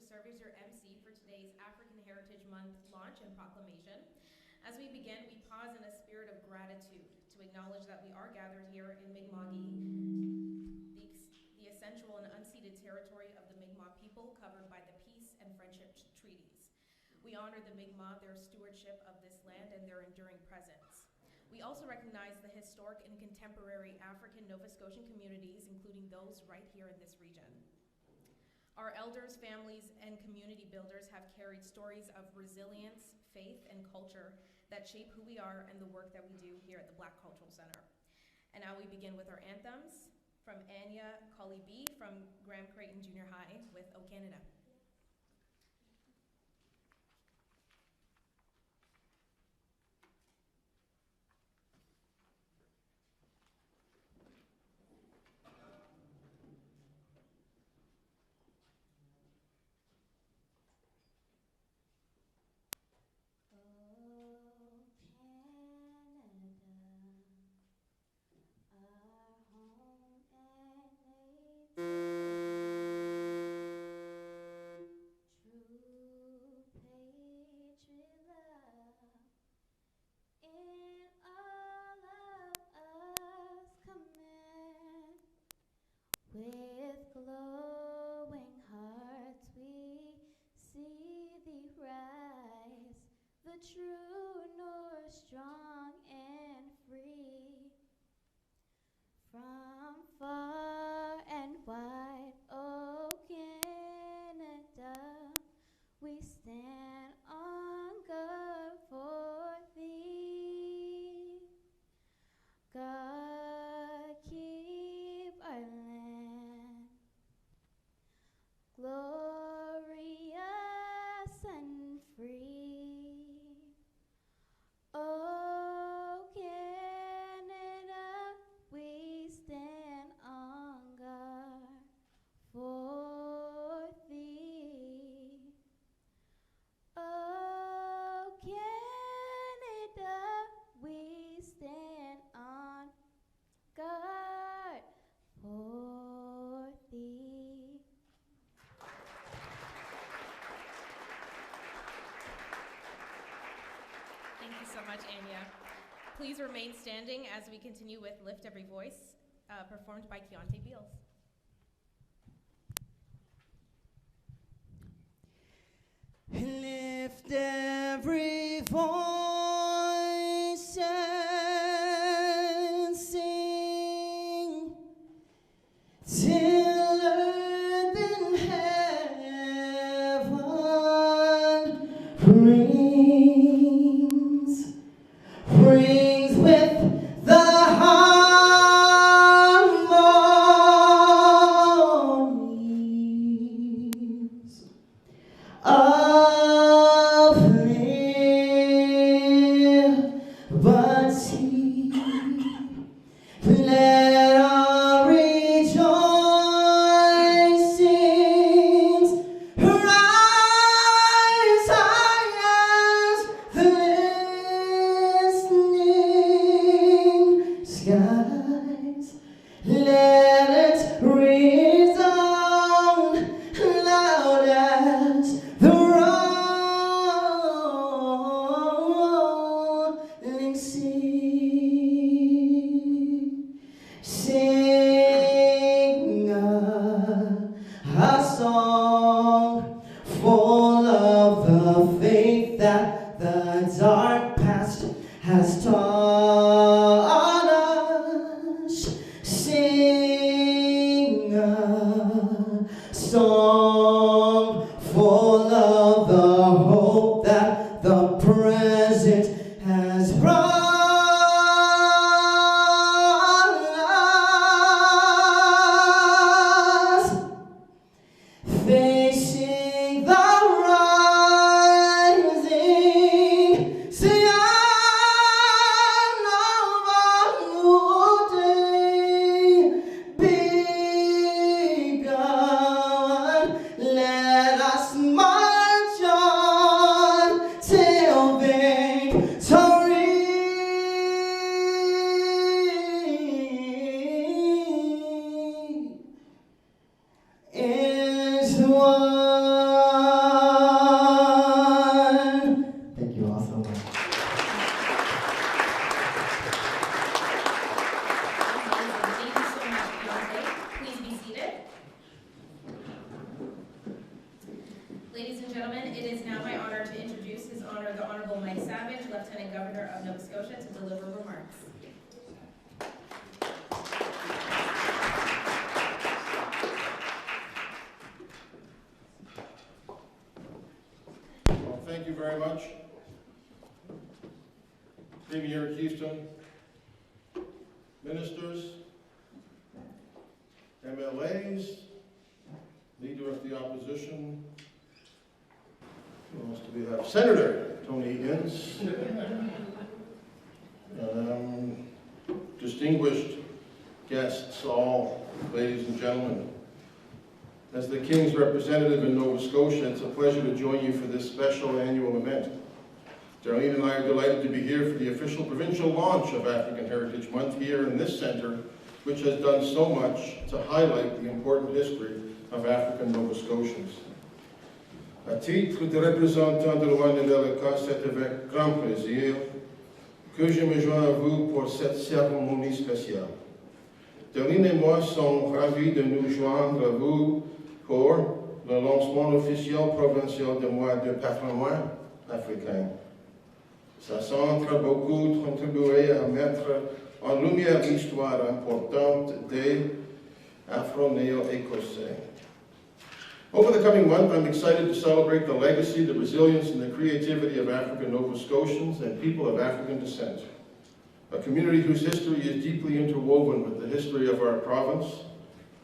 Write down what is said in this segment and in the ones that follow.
serve as your MC for today's African Heritage Month launch and proclamation. As we begin, we pause in a spirit of gratitude to acknowledge that we are gathered here in Mi'kma'ki, the essential and unceded territory of the Mi'kmaq people covered by the peace and friendship treaties. We honor the Mi'kmaq, their stewardship of this land, and their enduring presence. We also recognize the historic and contemporary African Nova Scotian communities, including those right here in this region. Our elders, families, and community builders have carried stories of resilience, faith, and culture that shape who we are and the work that we do here at the Black Cultural Center. And now we begin with our anthems from Anya Colley B from Graham Creighton Junior High with O Canada. With glowing hearts we see thee rise, the true north, strong and free. From far and wide, O Canada, we stand on guard for thee. God, keep our land glorious and free. Oh, Canada, we stand on guard for thee. Oh, Canada, we stand on guard for thee. Thank you so much, Anya. Please remain standing as we continue with Lift Every Voice, performed by Keontae Beals. Lift every voice and sing till earth and heaven rings with the harmonies of liberty. Let our rejoicings rise high as the listening skies. Let it resound loud as the rolling sea. Sing a song full of the faith that the dark past has taught us. Sing a song full of the hope that the present has brought us. Facing the rising sun of a new day begun. Let us march on till victory is won. gentlemen, it is now my honor to introduce His Honor the Honorable Mike Savage, Lieutenant Governor of Nova Scotia, to deliver remarks. Well, thank you very much. Premier Keystone, ministers, MLAs, Leader of the Opposition, who else do we have? Senator Tony Inns, distinguished guests, all, ladies and gentlemen. As the King's representative in Nova Scotia, it's a pleasure to join you for this special annual event. Darlene and I are delighted to be here for the official provincial launch of African Heritage Month here in this centre, which has done so much to highlight the important history of African Nova Scotians. À titre de représentant de l'Ouest-Canada, c'est avec grand plaisir que je me joins à vous pour cette cérémonie spéciale. Darlene et moi sommes ravis de nous joindre à vous pour le lancement officiel provincial du mois de patrimoine africain. Ça semble beaucoup contribuer à mettre en lumière l'histoire importante des Afro-Néo-Écossais. Over the coming month, I'm excited to celebrate the legacy, the resilience, and the creativity of African Nova Scotians and people of African descent, a community whose history is deeply interwoven with the history of our province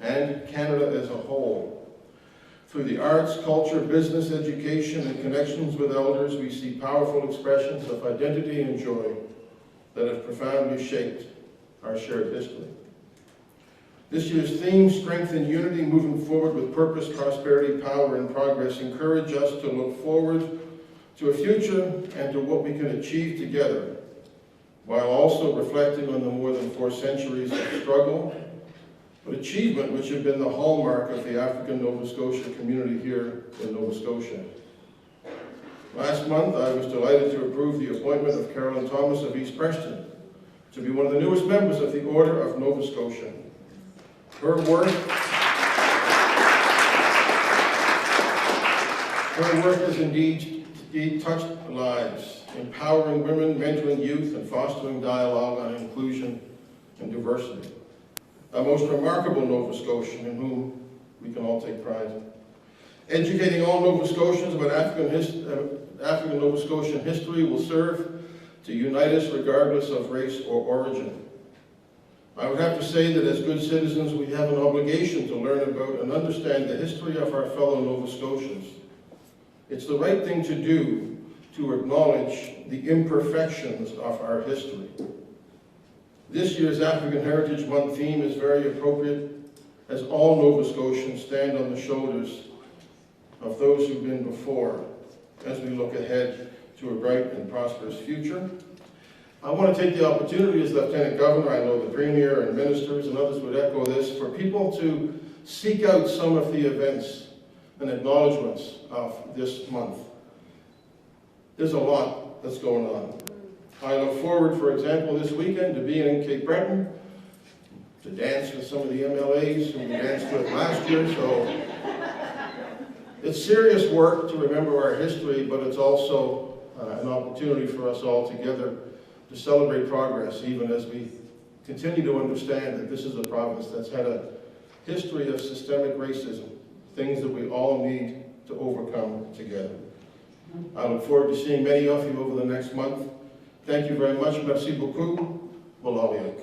and Canada as a whole. Through the arts, culture, business, education, and connections with elders, we see powerful expressions of identity and joy that have profoundly shaped our shared history. This year's theme, Strength and Unity, moving forward with purpose, prosperity, power, and progress, encourage us to look forward to a future and to what we can achieve together, while also reflecting on the more than 4 centuries of struggle, but achievement which have been the hallmark of the African Nova Scotia community here in Nova Scotia. Last month, I was delighted to approve the appointment of Carolyn Thomas of East Preston to be one of the newest members of the Order of Nova Scotia. Her work has indeed touched lives, empowering women, mentoring youth, and fostering dialogue on inclusion and diversity. A most remarkable Nova Scotian in whom we can all take pride. Educating all Nova Scotians about African Nova Scotian history will serve to unite us regardless of race or origin. I would have to say that as good citizens, we have an obligation to learn about and understand the history of our fellow Nova Scotians. It's the right thing to do to acknowledge the imperfections of our history. This year's African Heritage Month theme is very appropriate as all Nova Scotians stand on the shoulders of those who've been before as we look ahead to a bright and prosperous future. I want to take the opportunity as Lieutenant Governor, I know the Premier and ministers and others would echo this, for people to seek out some of the events and acknowledgements of this month. There's a lot that's going on. I look forward, for example, this weekend to being in Cape Breton, to dance with some of the MLAs who danced with last year, so it's serious work to remember our history, but it's also an opportunity for us all together to celebrate progress, even as we continue to understand that this is a province that's had a history of systemic racism, things that we all need to overcome together. I look forward to seeing many of you over the next month. Thank you very much. Merci beaucoup. Walaliak.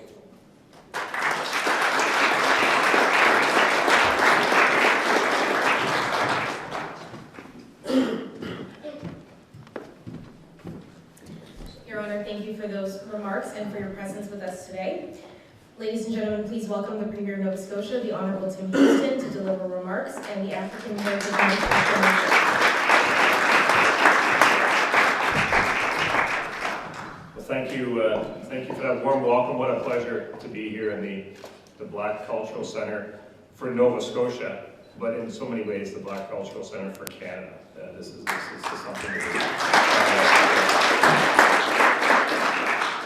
Your Honor, thank you for those remarks and for your presence with us today. Ladies and gentlemen, please welcome the Premier of Nova Scotia, the Honourable Tim Houston, to deliver remarks and the African Heritage Month. Thank you for that warm welcome. What a pleasure to be here in the Black Cultural Centre for Nova Scotia, but in so many ways the Black Cultural Centre for Canada. This is something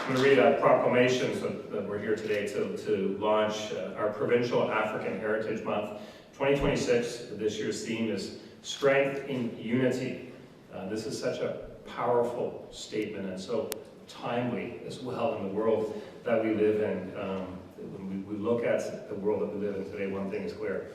I'm going to read a proclamation that we're here today to launch our Provincial African Heritage Month. 2026, this year's theme is Strength in unity. This is such a powerful statement and so timely as well in the world that we live in. When we look at the world that we live in today, one thing is clear.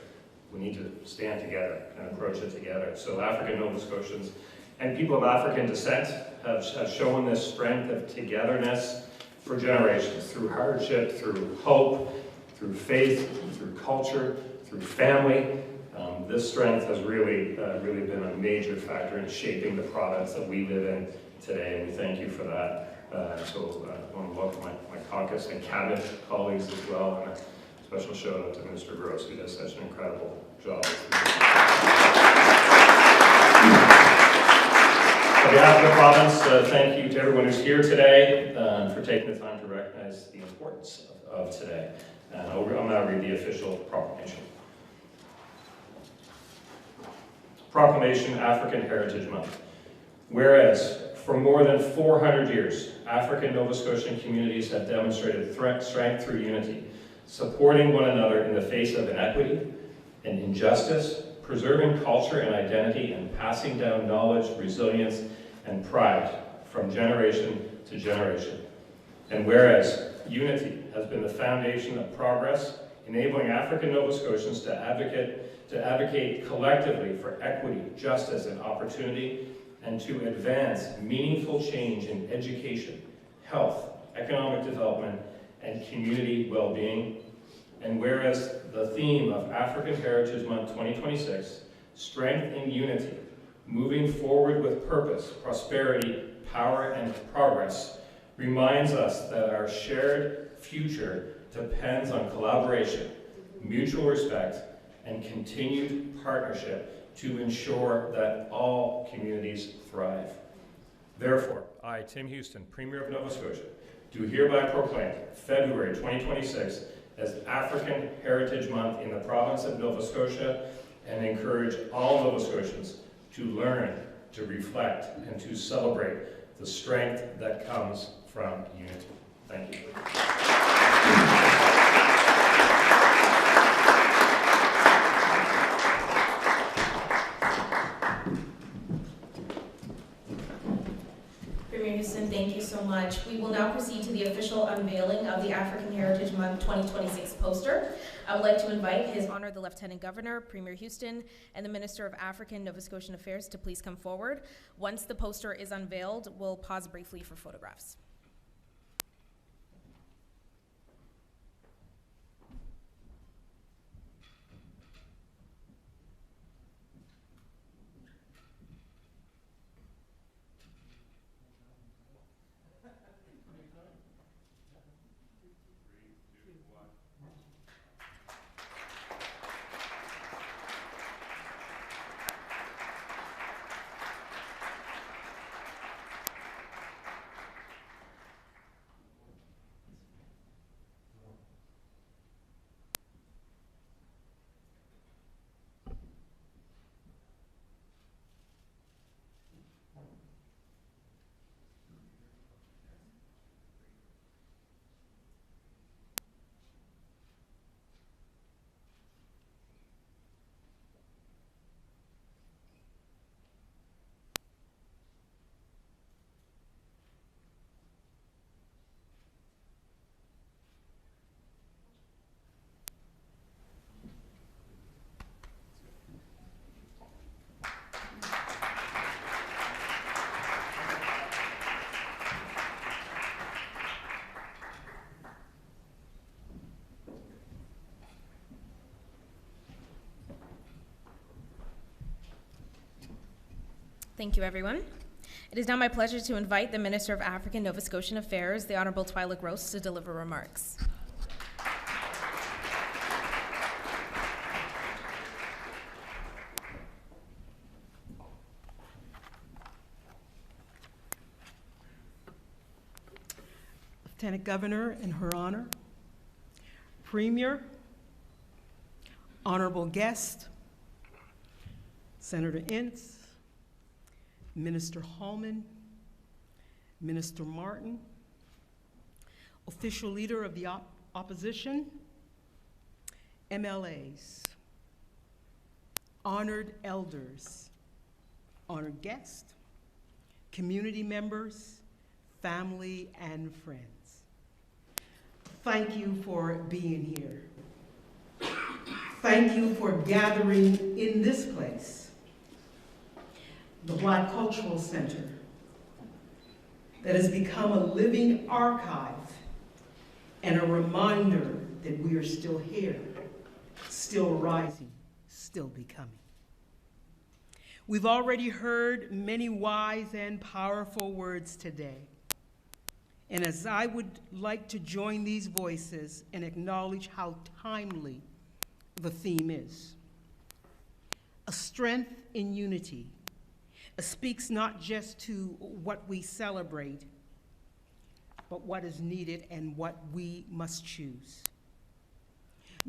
We need to stand together and approach it together. So African Nova Scotians and people of African descent have shown this strength of togetherness for generations, through hardship, through hope, through faith, through culture, through family. This strength has really been a major factor in shaping the province that we live in today, and we thank you for that. So I want to welcome my caucus and cabinet colleagues as well, and a special shout out to Minister Grosse, who does such an incredible job. On behalf of the province, thank you to everyone who's here today for taking the time to recognize the importance of today. And I'll now read the official proclamation. Proclamation, African Heritage Month. Whereas, for more than 400 years, African Nova Scotian communities have demonstrated strength through unity, supporting one another in the face of inequity and injustice, preserving culture and identity, and passing down knowledge, resilience, and pride from generation to generation. And whereas unity has been the foundation of progress, enabling African Nova Scotians to advocate collectively for equity, justice, and opportunity, and to advance meaningful change in education, health, economic development, and community well-being. And whereas the theme of African Heritage Month 2026, Strength in Unity, moving forward with purpose, prosperity, power, and progress, reminds us that our shared future depends on collaboration, mutual respect, and continued partnership to ensure that all communities thrive. Therefore, I, Tim Houston, Premier of Nova Scotia, do hereby proclaim February 2026 as African Heritage Month in the province of Nova Scotia, and encourage all Nova Scotians to learn, to reflect, and to celebrate the strength that comes from unity. Thank you. Premier Houston, thank you so much. We will now proceed to the official unveiling of the African Heritage Month 2026 poster. I would like to invite His Honor the Lieutenant Governor, Premier Houston, and the Minister of African Nova Scotian Affairs to please come forward. Once the poster is unveiled, we'll pause briefly for photographs. Thank you, everyone. It is now my pleasure to invite the Minister of African Nova Scotian Affairs, the Honourable Twila Grosse, to deliver remarks. Lieutenant Governor in her honor, Premier, honorable guest, Senator Ince, Minister Hallman, Minister Martin, official leader of the opposition, MLAs, honored elders, honored guests, community members, family, and friends. Thank you for being here. Thank you for gathering in this place, the Black Cultural Center, that has become a living archive and a reminder that we are still here, still rising, still becoming. We've already heard many wise and powerful words today. And as I would like to join these voices and acknowledge how timely the theme is, a strength in unity speaks not just to what we celebrate, but what is needed and what we must choose.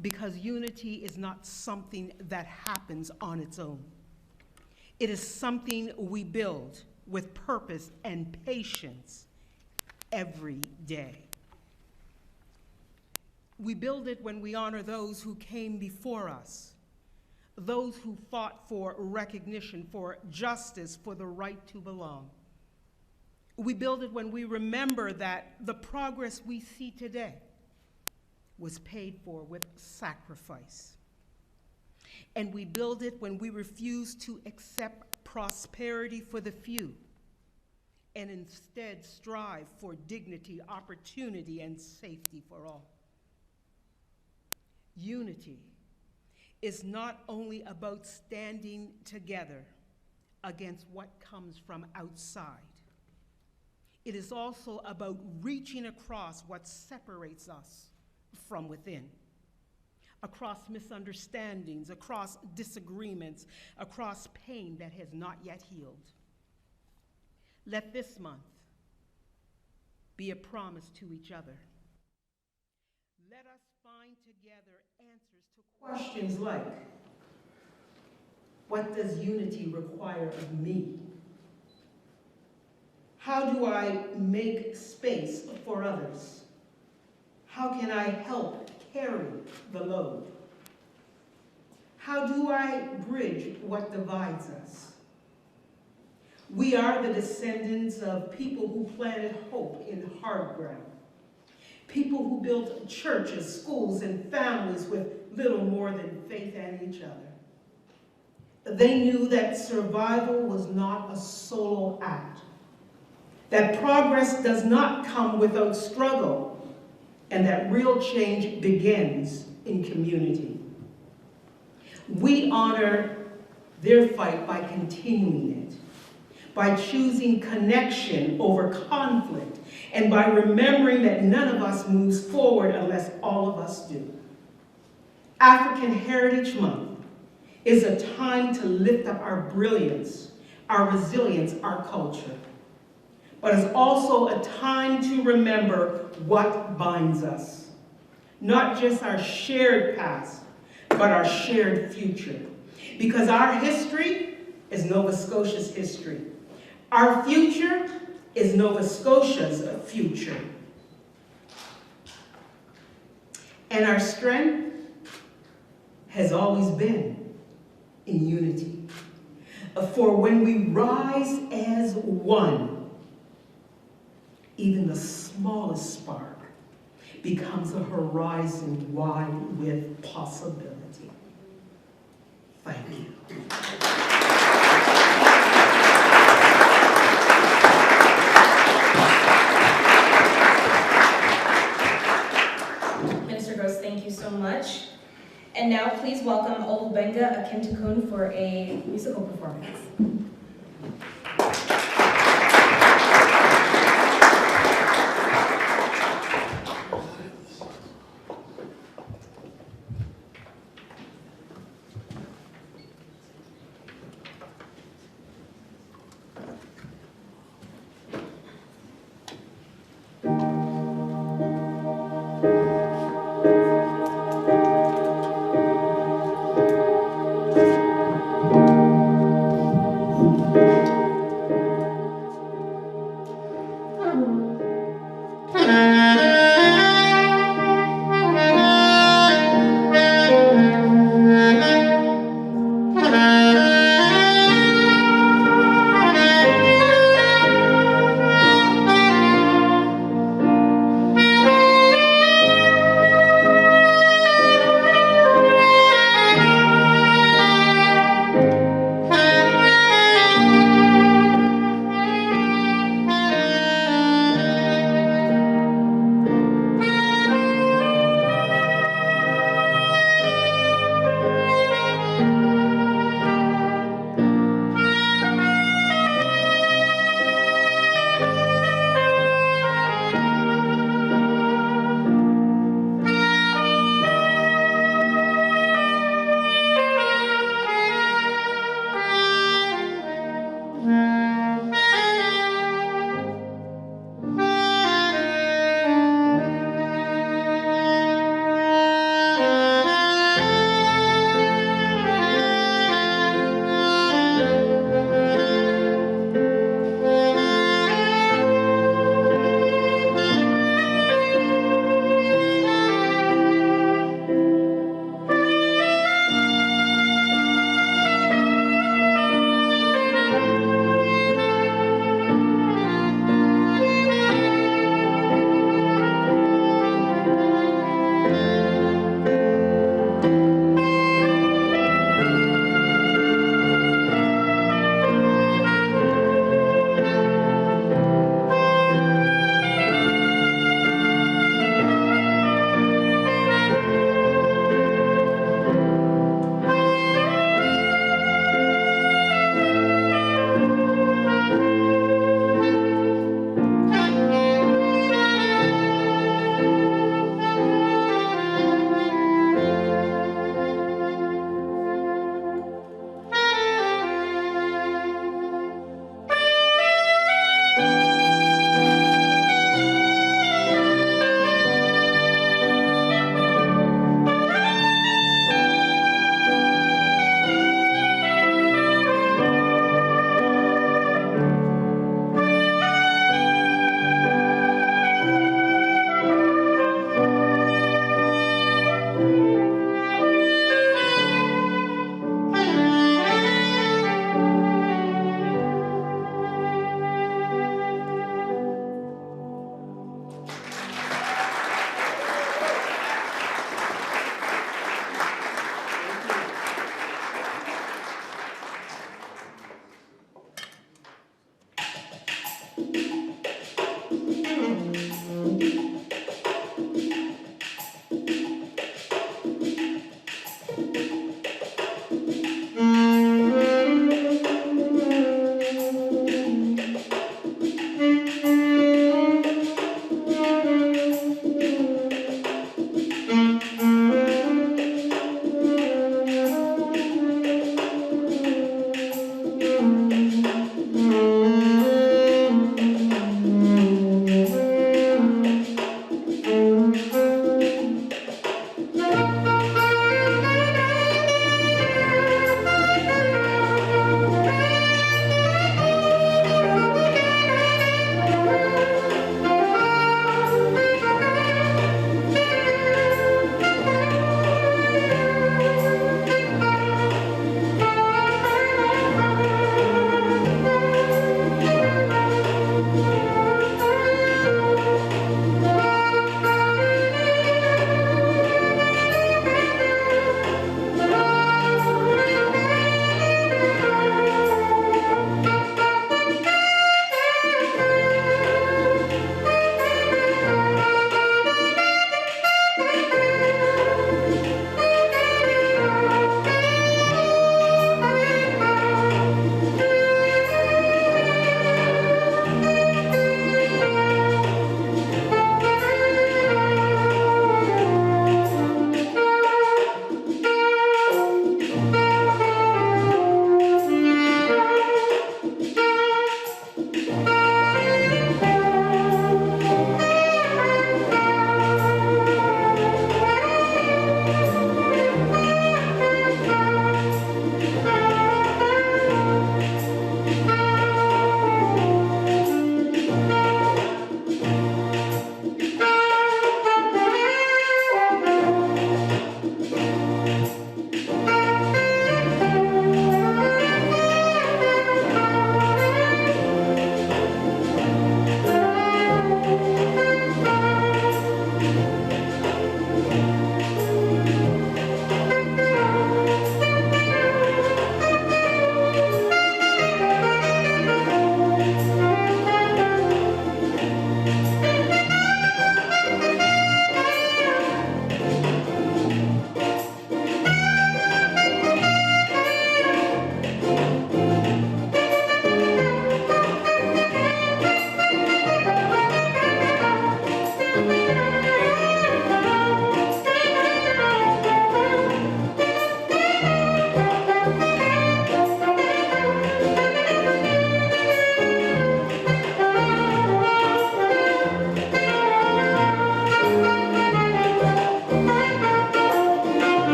Because unity is not something that happens on its own. It is something we build with purpose and patience every day. We build it when we honor those who came before us, those who fought for recognition, for justice, for the right to belong. We build it when we remember that the progress we see today was paid for with sacrifice. And we build it when we refuse to accept prosperity for the few and instead strive for dignity, opportunity, and safety for all. Unity is not only about standing together against what comes from outside. It is also about reaching across what separates us from within, across misunderstandings, across disagreements, across pain that has not yet healed. Let this month be a promise to each other. Let us find together answers to questions like, what does unity require of me? How do I make space for others? How can I help carry the load? How do I bridge what divides us? We are the descendants of people who planted hope in hard ground, people who built churches, schools, and families with little more than faith in each other. They knew that survival was not a solo act, that progress does not come without struggle, and that real change begins in community. We honor their fight by continuing it, by choosing connection over conflict, and by remembering that none of us moves forward unless all of us do. African Heritage Month is a time to lift up our brilliance, our resilience, our culture. But it's also a time to remember what binds us. Not just our shared past, but our shared future. Because our history is Nova Scotia's history. Our future is Nova Scotia's future. And our strength has always been in unity. For when we rise as one, even the smallest spark becomes a horizon wide with possibility. Thank you. Minister Grosse, thank you so much. And now please welcome Olubenga Akintakun for a musical performance.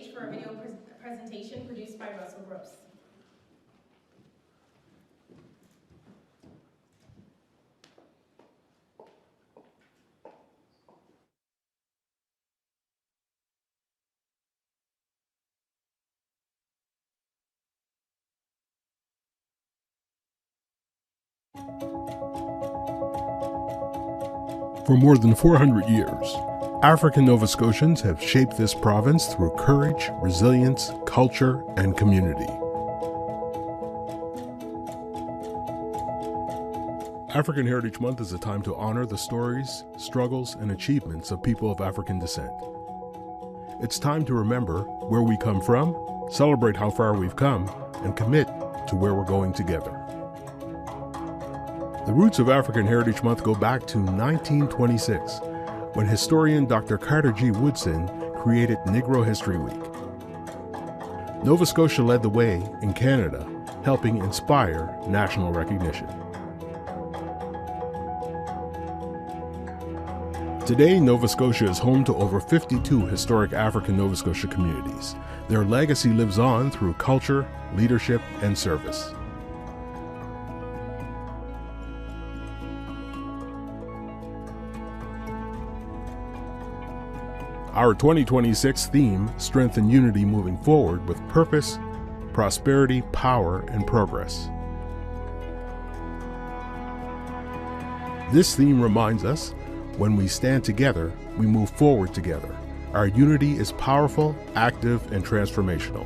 stage for a video presentation produced by Russell Grosse. For more than 400 years, African Nova Scotians have shaped this province through courage, resilience, culture, and community. African Heritage Month is a time to honor the stories, struggles, and achievements of people of African descent. It's time to remember where we come from, celebrate how far we've come, and commit to where we're going together. The roots of African Heritage Month go back to 1926, when historian Dr. Carter G. Woodson created Negro History Week. Nova Scotia led the way in Canada, helping inspire national recognition. Today, Nova Scotia is home to over 52 historic African Nova Scotia communities. Their legacy lives on through culture, leadership, and service. Our 2026 theme, Strength and Unity Moving Forward with Purpose, Prosperity, Power, and Progress. This theme reminds us, when we stand together, we move forward together. Our unity is powerful, active, and transformational.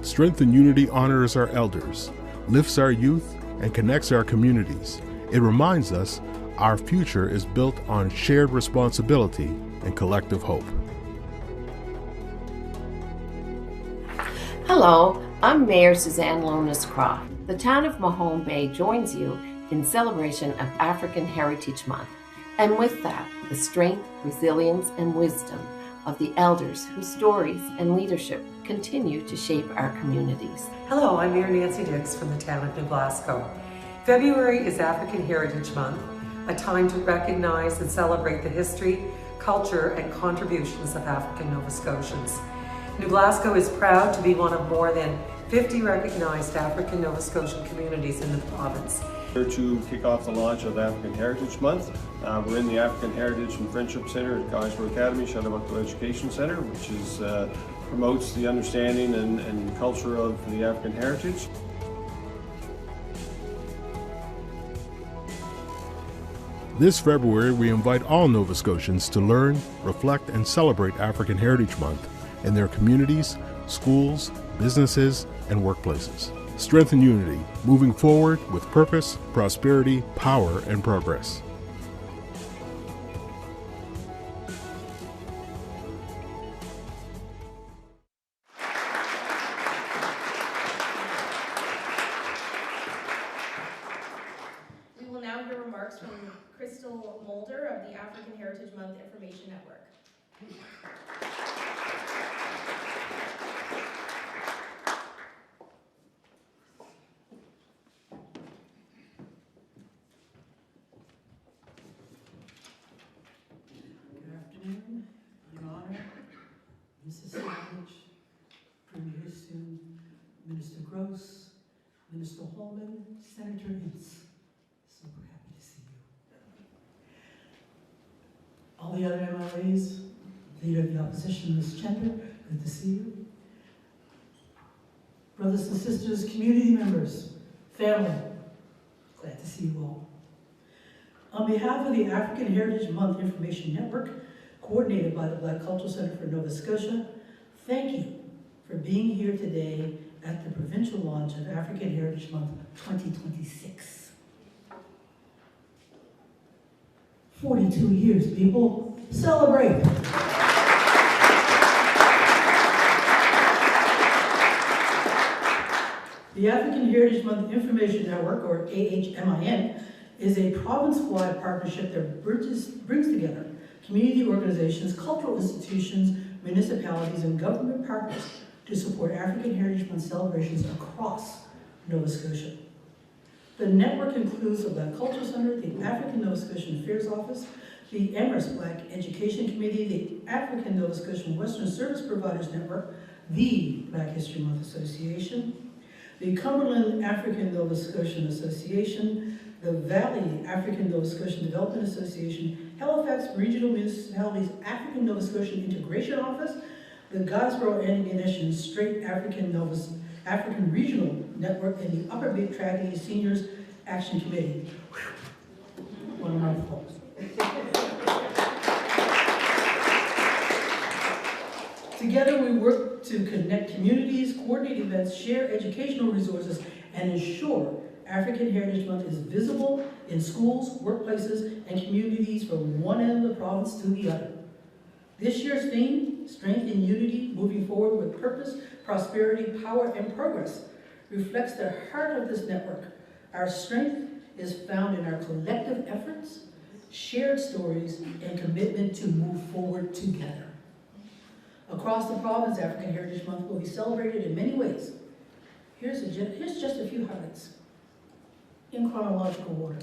Strength and Unity honors our elders, lifts our youth, and connects our communities. It reminds us our future is built on shared responsibility and collective hope. Hello, I'm Mayor Suzanne Lonis-Croft. The town of Mahone Bay joins you in celebration of African Heritage Month, and with that, the strength, resilience, and wisdom of the elders whose stories and leadership continue to shape our communities. Hello, I'm Mayor Nancy Dix from the town of New Glasgow. February is African Heritage Month, a time to recognize and celebrate the history, culture, and contributions of African Nova Scotians. New Glasgow is proud to be one of more than 50 recognized African Nova Scotian communities in the province. Here to kick off the launch of African Heritage Month. We're in the African Heritage and Friendship Center at Guysborough Academy, Shadawakto Education Center, which promotes the understanding and culture of the African heritage. This February, we invite all Nova Scotians to learn, reflect, and celebrate African Heritage Month in their communities, schools, businesses, and workplaces. Strength and unity, moving forward with purpose, prosperity, power, and progress. We will now hear remarks from Crystal Mulder of the African Heritage Month Information Network. Your Honor, Mrs. Savage, Premier Houston, Minister Grosse, Minister Holman, Senator Ince. So we're happy to see you. All the other MLAs, Leader of the Opposition, Ms. Chender, good to see you. Brothers and sisters, community members, family, glad to see you all. On behalf of the African Heritage Month Information Network, coordinated by the Black Cultural Center for Nova Scotia, thank you for being here today at the provincial launch of African Heritage Month 2026. 42 years, people. Celebrate! The African Heritage Month Information Network, or AHMIN, is a province-wide partnership that brings together community organizations, cultural institutions, municipalities, and government partners to support African Heritage Month celebrations across Nova Scotia. The network includes the Black Cultural Center, the African Nova Scotian Affairs Office, the Amherst Black Education Committee, the African Nova Scotian Western Service Providers Network, the Black History Month Association, the Cumberland African Nova Scotian Association, the Valley African Nova Scotian Development Association, Halifax Regional Municipalities African Nova Scotian Integration Office, the Godsboro Antigonish Strait African Regional Network, and the Upper Big Tragedy Seniors Action Committee. One of my faults. Together we work to connect communities, coordinate events, share educational resources, and ensure African Heritage Month is visible in schools, workplaces, and communities from one end of the province to the other. This year's theme, Strength and Unity, Moving Forward with Purpose, Prosperity, Power, and Progress, reflects the heart of this network. Our strength is found in our collective efforts, shared stories, and commitment to move forward together. Across the province, African Heritage Month will be celebrated in many ways. Here's just a few highlights in chronological order.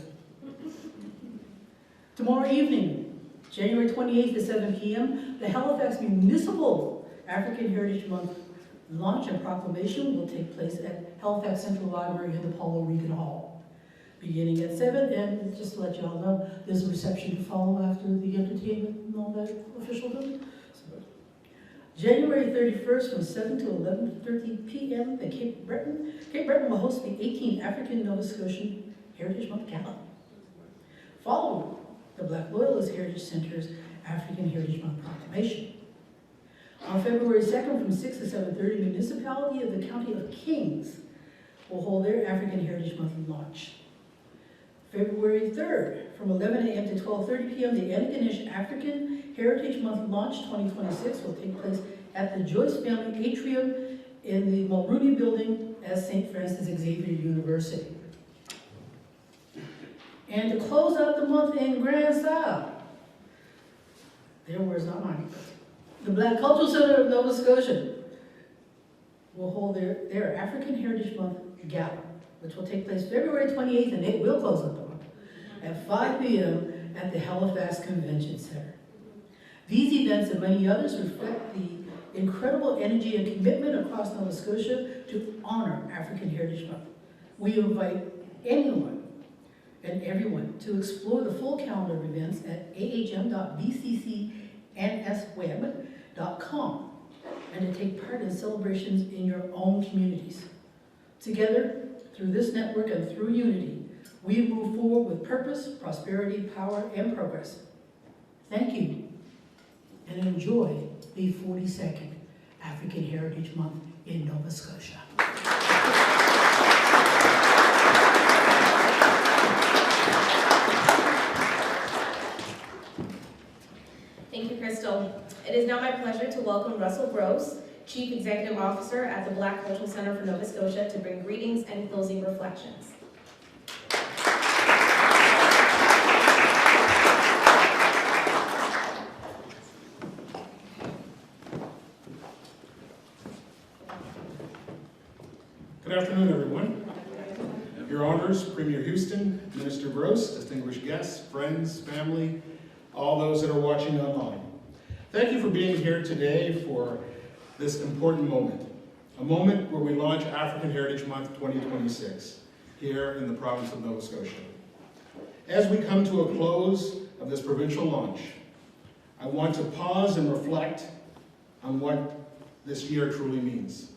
Tomorrow evening, January 28th at 7 p.m., the Halifax Municipal African Heritage Month launch and proclamation will take place at Halifax Central Library in the Paulo Regan Hall. Beginning at 7, and just to let you all know, there's a reception to follow after the entertainment and all that officialdom. January 31st from 7 to 11:30 p.m. at Cape Breton. Cape Breton will host the 18th African Nova Scotian Heritage Month Gala. Following the Black Loyalist Heritage Center's African Heritage Month proclamation. On February 2nd from 6 to 7:30, Municipality of the County of Kings will hold their African Heritage Month launch. February 3rd from 11 a.m. to 12:30 p.m., the Antigonish African Heritage Month Launch 2026 will take place at the Joyce Family Atrium in the Mulrooney Building at St. Francis Xavier University. And to close out the month in grand style, their words, not mine, the Black Cultural Center of Nova Scotia will hold their African Heritage Month Gala, which will take place February 28th, and it will close out the month, at 5 p.m. at the Halifax Convention Center. These events and many others reflect the incredible energy and commitment across Nova Scotia to honor African Heritage Month. We invite anyone and everyone to explore the full calendar of events at ahm.bccnsweb.com and to take part in celebrations in your own communities. Together, through this network and through unity, we move forward with purpose, prosperity, power, and progress. Thank you, and enjoy the 42nd African Heritage Month in Nova Scotia. Thank you, Crystal. It is now my pleasure to welcome Russell Grosse, Chief Executive Officer at the Black Cultural Center for Nova Scotia, to bring greetings and closing reflections. Good afternoon, everyone. Your Honors, Premier Houston, Minister Grosse, distinguished guests, friends, family, all those that are watching online. Thank you for being here today for this important moment, a moment where we launch African Heritage Month 2026 here in the province of Nova Scotia. As we come to a close of this provincial launch, I want to pause and reflect on what this year truly means.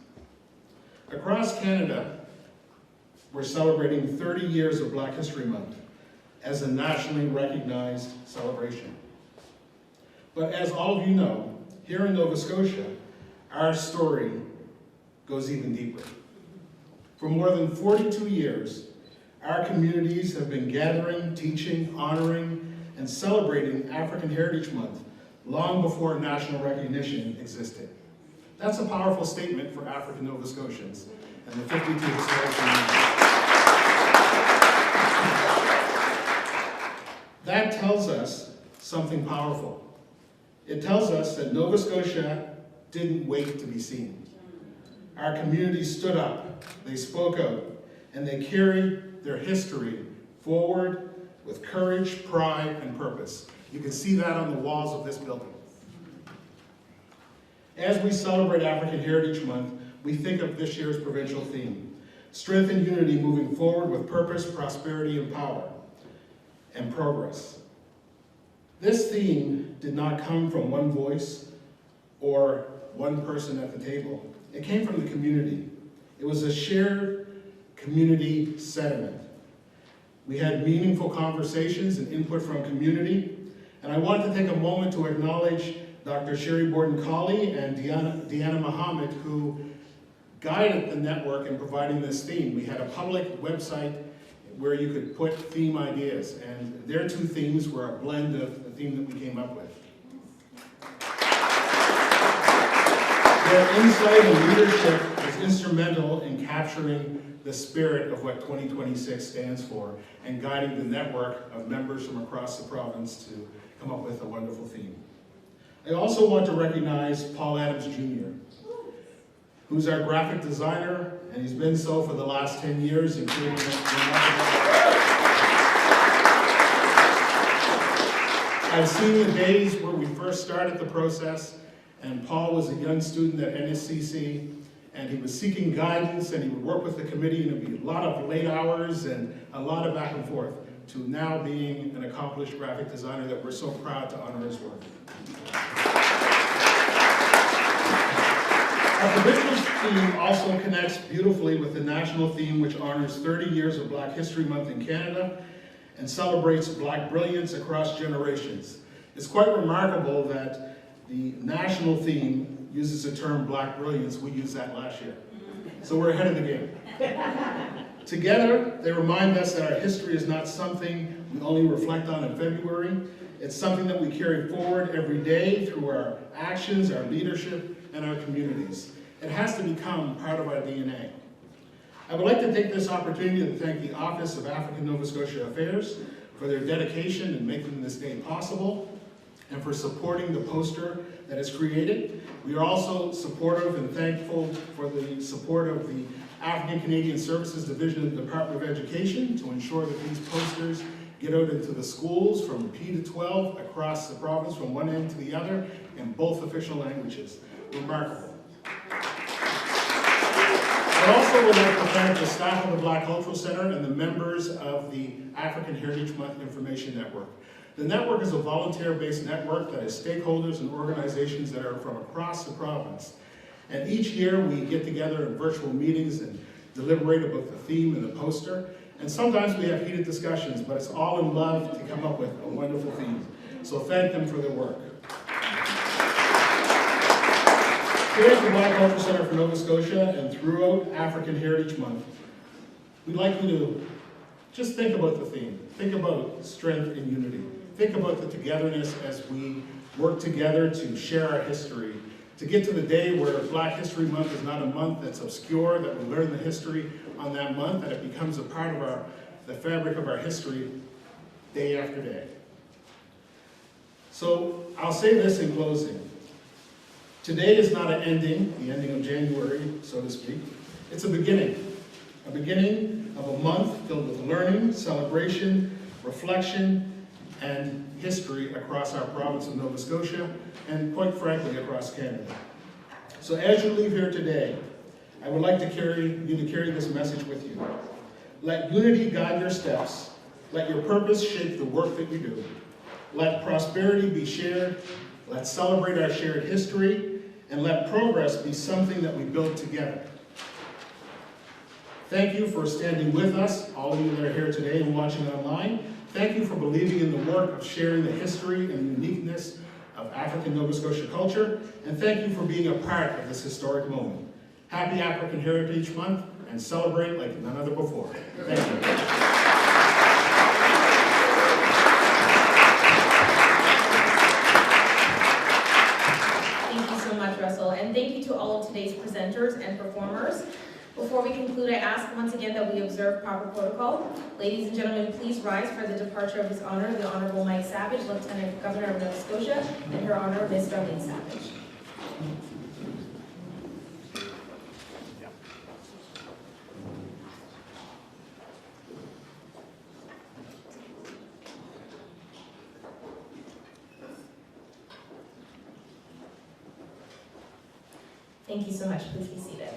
Across Canada, we're celebrating 30 years of Black History Month as a nationally recognized celebration. But as all of you know, here in Nova Scotia, our story goes even deeper. For more than 42 years, our communities have been gathering, teaching, honoring, and celebrating African Heritage Month long before national recognition existed. That's a powerful statement for African Nova Scotians and the 52 historic communities. That tells us something powerful. It tells us that Nova Scotia didn't wait to be seen. Our communities stood up, they spoke out, and they carried their history forward with courage, pride, and purpose. You can see that on the walls of this building. As we celebrate African Heritage Month, we think of this year's provincial theme, strength and unity moving forward with purpose, prosperity, and power, and progress. This theme did not come from one voice or one person at the table. It came from the community. It was a shared community sentiment. We had meaningful conversations and input from community, and I want to take a moment to acknowledge Dr. Cherry Brook and Deanna Muhammad, who guided the network in providing this theme. We had a public website where you could put theme ideas, and their two themes were a blend of the theme that we came up with. Their insight and leadership was instrumental in capturing the spirit of what 2026 stands for and guiding the network of members from across the province to come up with a wonderful theme. I also want to recognize Paul Adams Jr., who's our graphic designer, and he's been so for the last 10 years, including I've seen the days where we first started the process, and Paul was a young student at NSCC, and he was seeking guidance, and he would work with the committee, and it'd be a lot of late hours and a lot of back and forth, to now being an accomplished graphic designer that we're so proud to honor his work. Our provincial theme also connects beautifully with the national theme, which honors 30 years of Black History Month in Canada and celebrates Black brilliance across generations. It's quite remarkable that the national theme uses the term Black brilliance. We used that last year. So we're ahead of the game. Together, they remind us that our history is not something we only reflect on in February. It's something that we carry forward every day through our actions, our leadership, and our communities. It has to become part of our DNA. I would like to take this opportunity to thank the Office of African Nova Scotian Affairs for their dedication in making this day possible and for supporting the poster that is created. We are also supportive and thankful for the support of the African Canadian Services Division of the Department of Education to ensure that these posters get out into the schools from P to 12 across the province from one end to the other in both official languages. Remarkable. I also would like to thank the staff of the Black Cultural Center and the members of the African Heritage Month Information Network. The network is a volunteer-based network that has stakeholders and organizations that are from across the province. And each year we get together in virtual meetings and deliberate about the theme and the poster. And sometimes we have heated discussions, but it's all in love to come up with a wonderful theme. So thank them for their work. Here at the Black Cultural Center for Nova Scotia and throughout African Heritage Month, we'd like you to just think about the theme. Think about strength and unity. Think about the togetherness as we work together to share our history, to get to the day where Black History Month is not a month that's obscure, that we learn the history on that month, that it becomes a part of the fabric of our history day after day. So I'll say this in closing. Today is not an ending, the ending of January, so to speak. It's a beginning of a month filled with learning, celebration, reflection, and history across our province of Nova Scotia, and quite frankly, across Canada. So as you leave here today, I would like to carry this message with you. Let unity guide your steps. Let your purpose shape the work that you do. Let prosperity be shared. Let's celebrate our shared history. And let progress be something that we build together. Thank you for standing with us, all of you that are here today and watching online. Thank you for believing in the work of sharing the history and uniqueness of African Nova Scotia culture. And thank you for being a part of this historic moment. Happy African Heritage Month, and celebrate like none other before. Thank you. Russell, and thank you to all of today's presenters and performers. Before we conclude, I ask once again that we observe proper protocol. Ladies and gentlemen, please rise for the departure of His Honor, the Honorable Mike Savage, Lieutenant Governor of Nova Scotia, and Her Honor, Ms. Darlene Savage. Thank you so much. Please be seated.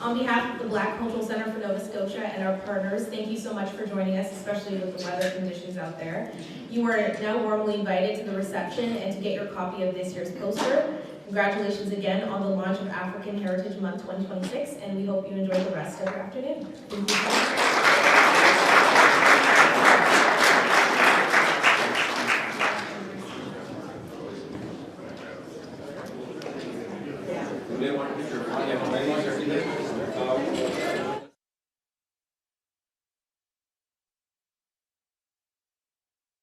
On behalf of the Black Cultural Center for Nova Scotia and our partners, thank you so much for joining us, especially with the weather conditions out there. You are now warmly invited to the reception and to get your copy of this year's poster. Congratulations again on the launch of African Heritage Month 2026, and we hope you enjoy the rest of your afternoon. Thank you so much. They want to put your